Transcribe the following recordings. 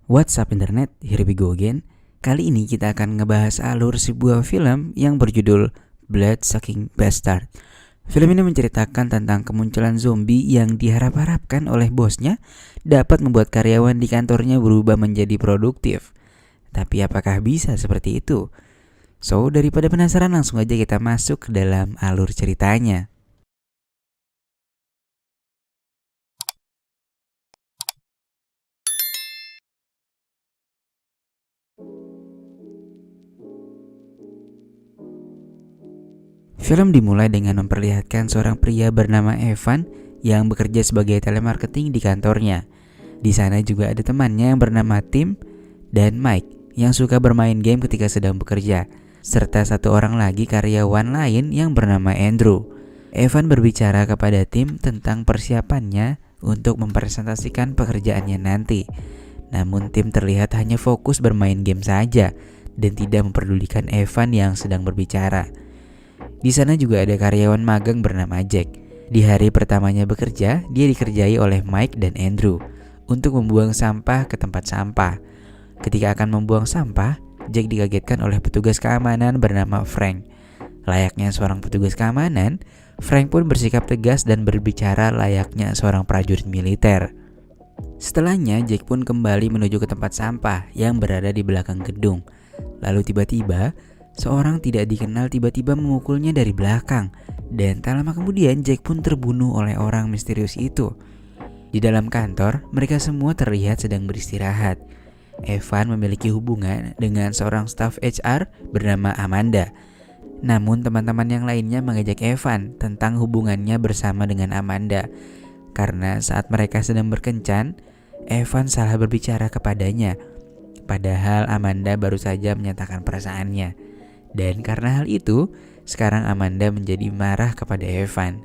What's up internet, here we go again. Kali ini kita akan ngebahas alur sebuah film yang berjudul Blood-Sucking Bastard. Film ini menceritakan tentang kemunculan zombie yang diharap-harapkan oleh bosnya dapat membuat karyawan di kantornya berubah menjadi produktif. Tapi apakah bisa seperti itu? So, daripada penasaran, langsung aja kita masuk ke dalam alur ceritanya. Film dimulai dengan memperlihatkan seorang pria bernama Evan yang bekerja sebagai telemarketing di kantornya. Di sana juga ada temannya yang bernama Tim dan Mike yang suka bermain game ketika sedang bekerja, serta satu orang lagi karyawan lain yang bernama Andrew. Evan berbicara kepada Tim tentang persiapannya untuk mempresentasikan pekerjaannya nanti. Namun Tim terlihat hanya fokus bermain game saja dan tidak memperdulikan Evan yang sedang berbicara. Di sana juga ada karyawan magang bernama Jack. Di hari pertamanya bekerja, dia dikerjai oleh Mike dan Andrew untuk membuang sampah ke tempat sampah. Ketika akan membuang sampah, Jack dikagetkan oleh petugas keamanan bernama Frank. Layaknya seorang petugas keamanan, Frank pun bersikap tegas dan berbicara layaknya seorang prajurit militer. Setelahnya, Jack pun kembali menuju ke tempat sampah yang berada di belakang gedung. Lalu tiba-tiba, seorang tidak dikenal tiba-tiba memukulnya dari belakang, dan tak lama kemudian Jack pun terbunuh oleh orang misterius itu. Di dalam kantor, mereka semua terlihat sedang beristirahat. Evan memiliki hubungan dengan seorang staf HR bernama Amanda. Namun teman-teman yang lainnya mengajak Evan tentang hubungannya bersama dengan Amanda. Karena saat mereka sedang berkencan, Evan salah berbicara kepadanya. Padahal Amanda baru saja menyatakan perasaannya. Dan karena hal itu, sekarang Amanda menjadi marah kepada Evan.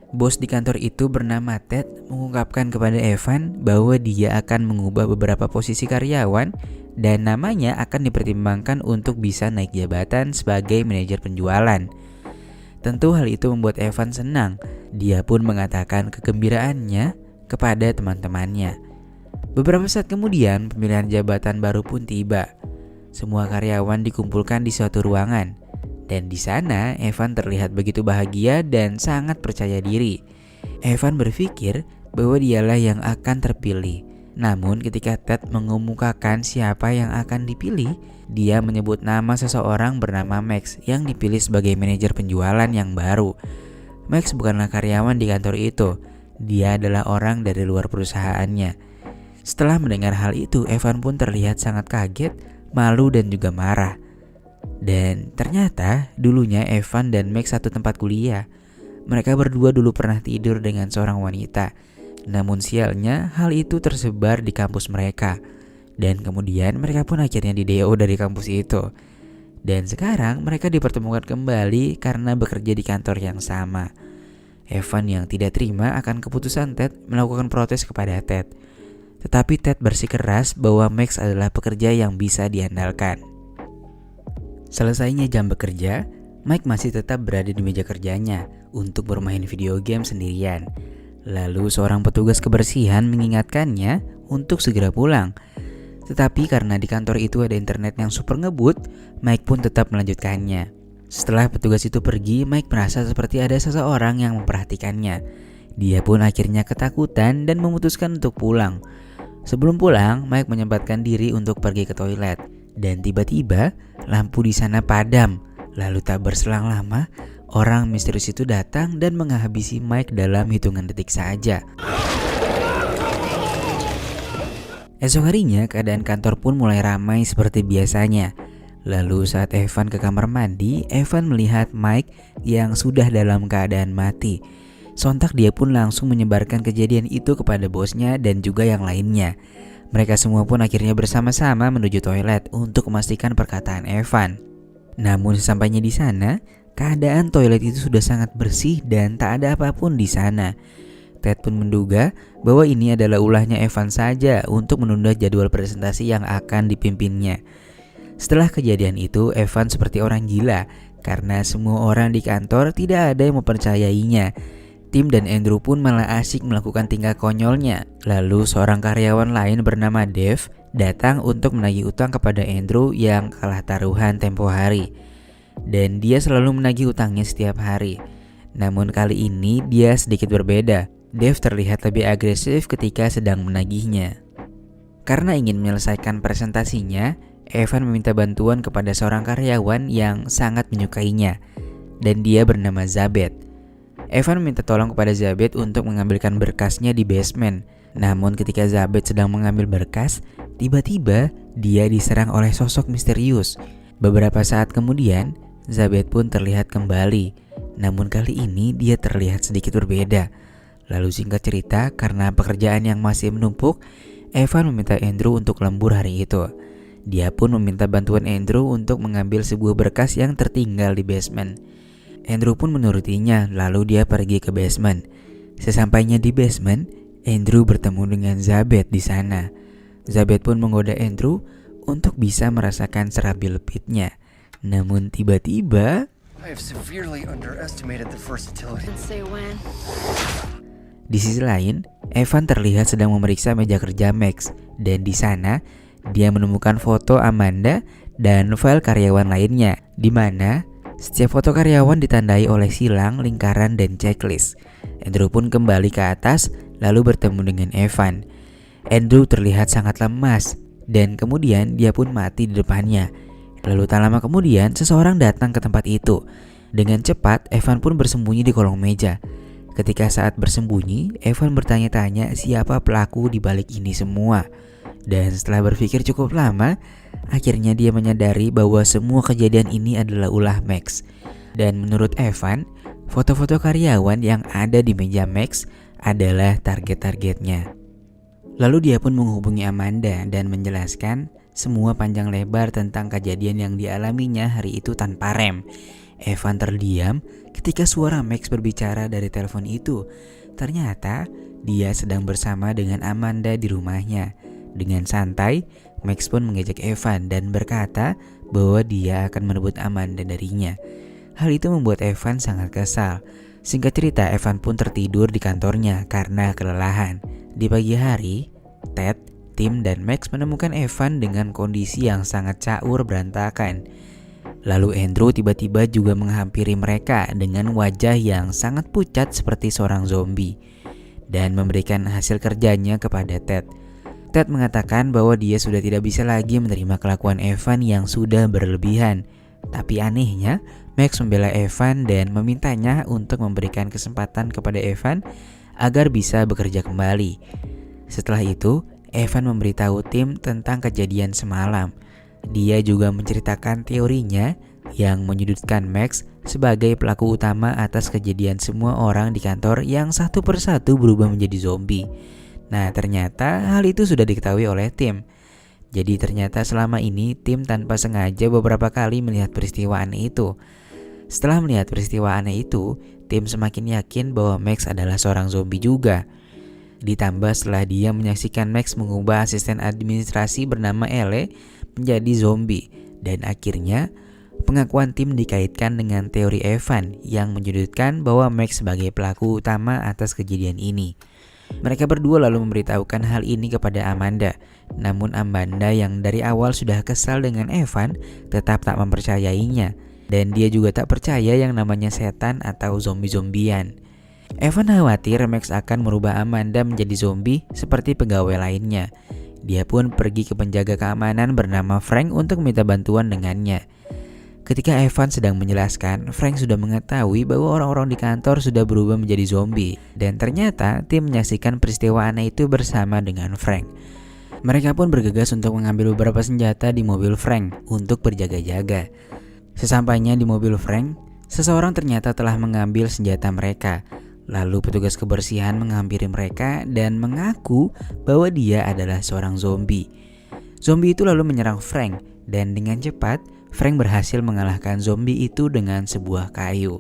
Bos di kantor itu bernama Ted mengungkapkan kepada Evan bahwa dia akan mengubah beberapa posisi karyawan dan namanya akan dipertimbangkan untuk bisa naik jabatan sebagai manajer penjualan. Tentu hal itu membuat Evan senang. Dia pun mengatakan kegembiraannya kepada teman-temannya. Beberapa saat kemudian, pemilihan jabatan baru pun tiba. Semua karyawan dikumpulkan di suatu ruangan, dan di sana Evan terlihat begitu bahagia dan sangat percaya diri. Evan berpikir bahwa dialah yang akan terpilih. Namun ketika Ted mengemukakan siapa yang akan dipilih, dia menyebut nama seseorang bernama Max yang dipilih sebagai manajer penjualan yang baru. Max bukanlah karyawan di kantor itu, dia adalah orang dari luar perusahaannya. Setelah mendengar hal itu, Evan pun terlihat sangat kaget, malu dan juga marah. Dan ternyata dulunya Evan dan Max satu tempat kuliah. Mereka berdua dulu pernah tidur dengan seorang wanita. Namun sialnya hal itu tersebar di kampus mereka. Dan kemudian mereka pun akhirnya di-DO dari kampus itu. Dan sekarang mereka dipertemukan kembali karena bekerja di kantor yang sama. Evan yang tidak terima akan keputusan Ted melakukan protes kepada Ted. Tetapi Ted bersikeras bahwa Max adalah pekerja yang bisa diandalkan. Selesainya jam bekerja, Mike masih tetap berada di meja kerjanya untuk bermain video game sendirian. Lalu seorang petugas kebersihan mengingatkannya untuk segera pulang. Tetapi karena di kantor itu ada internet yang super ngebut, Mike pun tetap melanjutkannya. Setelah petugas itu pergi, Mike merasa seperti ada seseorang yang memperhatikannya. Dia pun akhirnya ketakutan dan memutuskan untuk pulang. Sebelum pulang, Mike menyempatkan diri untuk pergi ke toilet. Dan tiba-tiba, lampu di sana padam. Lalu tak berselang lama, orang misterius itu datang dan menghabisi Mike dalam hitungan detik saja. Esok harinya, keadaan kantor pun mulai ramai seperti biasanya. Lalu saat Evan ke kamar mandi, Evan melihat Mike yang sudah dalam keadaan mati. Sontak dia pun langsung menyebarkan kejadian itu kepada bosnya dan juga yang lainnya. Mereka semua pun akhirnya bersama-sama menuju toilet untuk memastikan perkataan Evan. Namun sesampainya di sana, keadaan toilet itu sudah sangat bersih dan tak ada apapun di sana. Ted pun menduga bahwa ini adalah ulahnya Evan saja untuk menunda jadwal presentasi yang akan dipimpinnya. Setelah kejadian itu, Evan seperti orang gila karena semua orang di kantor tidak ada yang mempercayainya. Tim dan Andrew pun malah asik melakukan tingkah konyolnya. Lalu seorang karyawan lain bernama Dave datang untuk menagih utang kepada Andrew yang kalah taruhan tempo hari. Dan dia selalu menagih utangnya setiap hari. Namun kali ini dia sedikit berbeda. Dave terlihat lebih agresif ketika sedang menagihnya. Karena ingin menyelesaikan presentasinya, Evan meminta bantuan kepada seorang karyawan yang sangat menyukainya, dan dia bernama Zabeth. Evan meminta tolong kepada Zabeth untuk mengambilkan berkasnya di basement. Namun ketika Zabeth sedang mengambil berkas, tiba-tiba dia diserang oleh sosok misterius. Beberapa saat kemudian, Zabeth pun terlihat kembali. Namun kali ini dia terlihat sedikit berbeda. Lalu singkat cerita, karena pekerjaan yang masih menumpuk, Evan meminta Andrew untuk lembur hari itu. Dia pun meminta bantuan Andrew untuk mengambil sebuah berkas yang tertinggal di basement. Andrew pun menurutinya, lalu dia pergi ke basement. Sesampainya di basement, Andrew bertemu dengan Zabeth di sana. Zabeth pun menggoda Andrew untuk bisa merasakan serabi lepitnya. Namun tiba-tiba, di sisi lain, Evan terlihat sedang memeriksa meja kerja Max, dan di sana dia menemukan foto Amanda dan file karyawan lainnya, di mana setiap foto karyawan ditandai oleh silang, lingkaran, dan checklist. Andrew pun kembali ke atas lalu bertemu dengan Evan. Andrew terlihat sangat lemas dan kemudian dia pun mati di depannya. Lalu tak lama kemudian seseorang datang ke tempat itu. Dengan cepat Evan pun bersembunyi di kolong meja. Ketika saat bersembunyi, Evan bertanya-tanya siapa pelaku di balik ini semua. Dan setelah berpikir cukup lama, akhirnya dia menyadari bahwa semua kejadian ini adalah ulah Max. Dan menurut Evan, foto-foto karyawan yang ada di meja Max adalah target-targetnya. Lalu dia pun menghubungi Amanda dan menjelaskan semua panjang lebar tentang kejadian yang dialaminya hari itu tanpa rem. Evan terdiam ketika suara Max berbicara dari telepon itu. Ternyata dia sedang bersama dengan Amanda di rumahnya. Dengan santai, Max pun mengejek Evan dan berkata bahwa dia akan merebut Amanda darinya. Hal itu membuat Evan sangat kesal. Singkat cerita, Evan pun tertidur di kantornya karena kelelahan. Di pagi hari, Ted, Tim, dan Max menemukan Evan dengan kondisi yang sangat caur berantakan. Lalu Andrew tiba-tiba juga menghampiri mereka dengan wajah yang sangat pucat seperti seorang zombie dan memberikan hasil kerjanya kepada Ted. Ted mengatakan bahwa dia sudah tidak bisa lagi menerima kelakuan Evan yang sudah berlebihan. Tapi anehnya, Max membela Evan dan memintanya untuk memberikan kesempatan kepada Evan agar bisa bekerja kembali. Setelah itu, Evan memberitahu Tim tentang kejadian semalam. Dia juga menceritakan teorinya yang menyudutkan Max sebagai pelaku utama atas kejadian semua orang di kantor yang satu persatu berubah menjadi zombie. Nah, ternyata hal itu sudah diketahui oleh Tim. Jadi ternyata selama ini Tim tanpa sengaja beberapa kali melihat peristiwa aneh itu. Setelah melihat peristiwa aneh itu, Tim semakin yakin bahwa Max adalah seorang zombie juga. Ditambah setelah dia menyaksikan Max mengubah asisten administrasi bernama Elle menjadi zombie. Dan akhirnya pengakuan Tim dikaitkan dengan teori Evan yang menyudutkan bahwa Max sebagai pelaku utama atas kejadian ini. Mereka berdua lalu memberitahukan hal ini kepada Amanda. Namun Amanda yang dari awal sudah kesal dengan Evan tetap tak mempercayainya. Dan dia juga tak percaya yang namanya setan atau zombie-zombian. Evan khawatir Max akan merubah Amanda menjadi zombie seperti pegawai lainnya. Dia pun pergi ke penjaga keamanan bernama Frank untuk minta bantuan dengannya. Ketika Evan sedang menjelaskan, Frank sudah mengetahui bahwa orang-orang di kantor sudah berubah menjadi zombie. Dan ternyata Tim menyaksikan peristiwa aneh itu bersama dengan Frank. Mereka pun bergegas untuk mengambil beberapa senjata di mobil Frank untuk berjaga-jaga. Sesampainya di mobil Frank, seseorang ternyata telah mengambil senjata mereka. Lalu petugas kebersihan menghampiri mereka dan mengaku bahwa dia adalah seorang zombie. Zombie itu lalu menyerang Frank dan dengan cepat Frank berhasil mengalahkan zombie itu dengan sebuah kayu.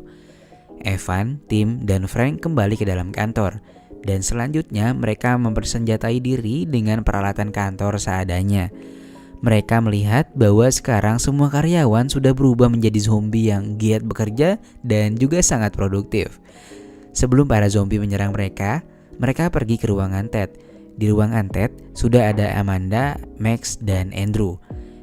Evan, Tim, dan Frank kembali ke dalam kantor. Dan selanjutnya mereka mempersenjatai diri dengan peralatan kantor seadanya. Mereka melihat bahwa sekarang semua karyawan sudah berubah menjadi zombie yang giat bekerja dan juga sangat produktif. Sebelum para zombie menyerang mereka pergi ke ruangan Ted. Di ruangan Ted sudah ada Amanda, Max, dan Andrew.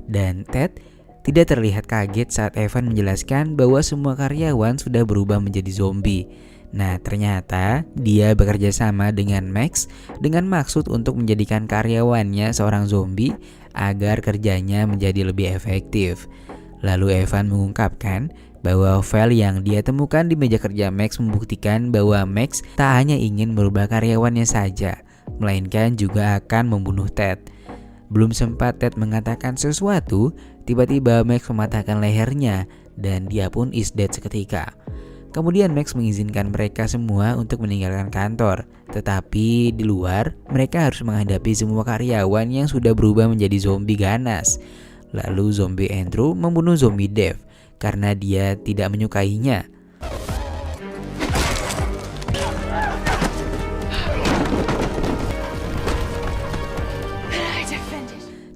Dan Ted tidak terlihat kaget saat Evan menjelaskan bahwa semua karyawan sudah berubah menjadi zombie. Nah, ternyata dia bekerja sama dengan Max dengan maksud untuk menjadikan karyawannya seorang zombie agar kerjanya menjadi lebih efektif. Lalu Evan mengungkapkan bahwa file yang dia temukan di meja kerja Max membuktikan bahwa Max tak hanya ingin merubah karyawannya saja, melainkan juga akan membunuh Ted. Belum sempat Ted mengatakan sesuatu, tiba-tiba Max mematahkan lehernya dan dia pun is dead seketika. Kemudian Max mengizinkan mereka semua untuk meninggalkan kantor, tetapi di luar mereka harus menghadapi semua karyawan yang sudah berubah menjadi zombie ganas. Lalu zombie Andrew membunuh zombie Dave karena dia tidak menyukainya.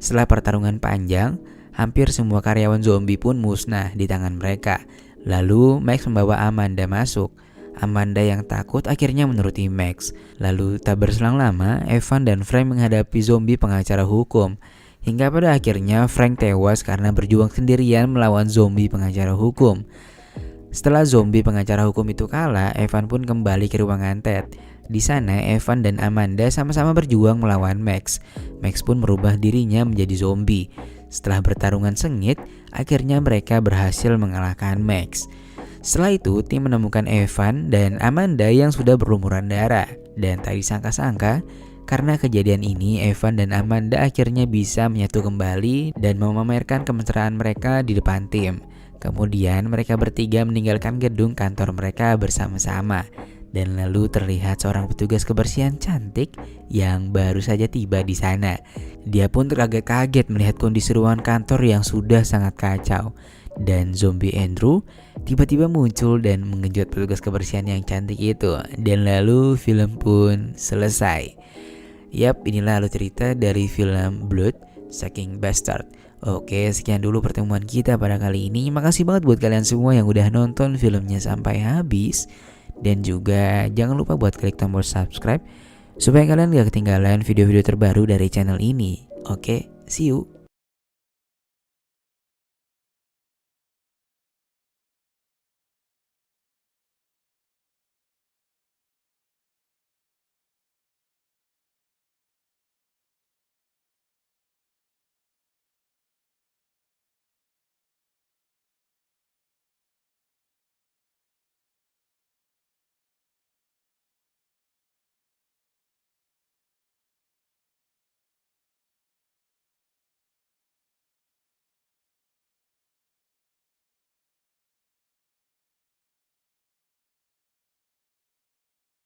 Setelah pertarungan panjang, hampir semua karyawan zombie pun musnah di tangan mereka. Lalu Max membawa Amanda masuk. Amanda yang takut akhirnya menuruti Max. Lalu tak berselang lama, Evan dan Frank menghadapi zombie pengacara hukum. Hingga pada akhirnya Frank tewas karena berjuang sendirian melawan zombie pengacara hukum. Setelah zombie pengacara hukum itu kalah, Evan pun kembali ke ruangan Ted. Di sana Evan dan Amanda sama-sama berjuang melawan Max. Max pun merubah dirinya menjadi zombie. Setelah bertarungan sengit, akhirnya mereka berhasil mengalahkan Max. Setelah itu, tim menemukan Evan dan Amanda yang sudah berlumuran darah. Dan tak disangka-sangka, karena kejadian ini, Evan dan Amanda akhirnya bisa menyatu kembali dan memamerkan kemesraan mereka di depan tim. Kemudian mereka bertiga meninggalkan gedung kantor mereka bersama-sama. Dan lalu terlihat seorang petugas kebersihan cantik yang baru saja tiba di sana. Dia pun terkaget-kaget melihat kondisi ruangan kantor yang sudah sangat kacau. Dan zombie Andrew tiba-tiba muncul dan mengejut petugas kebersihan yang cantik itu. Dan lalu film pun selesai. Yap, inilah alur cerita dari film Blood, Sucking Bastard. Oke, sekian dulu pertemuan kita pada kali ini. Makasih banget buat kalian semua yang udah nonton filmnya sampai habis. Dan juga jangan lupa buat klik tombol subscribe supaya kalian gak ketinggalan video-video terbaru dari channel ini. Oke, see you.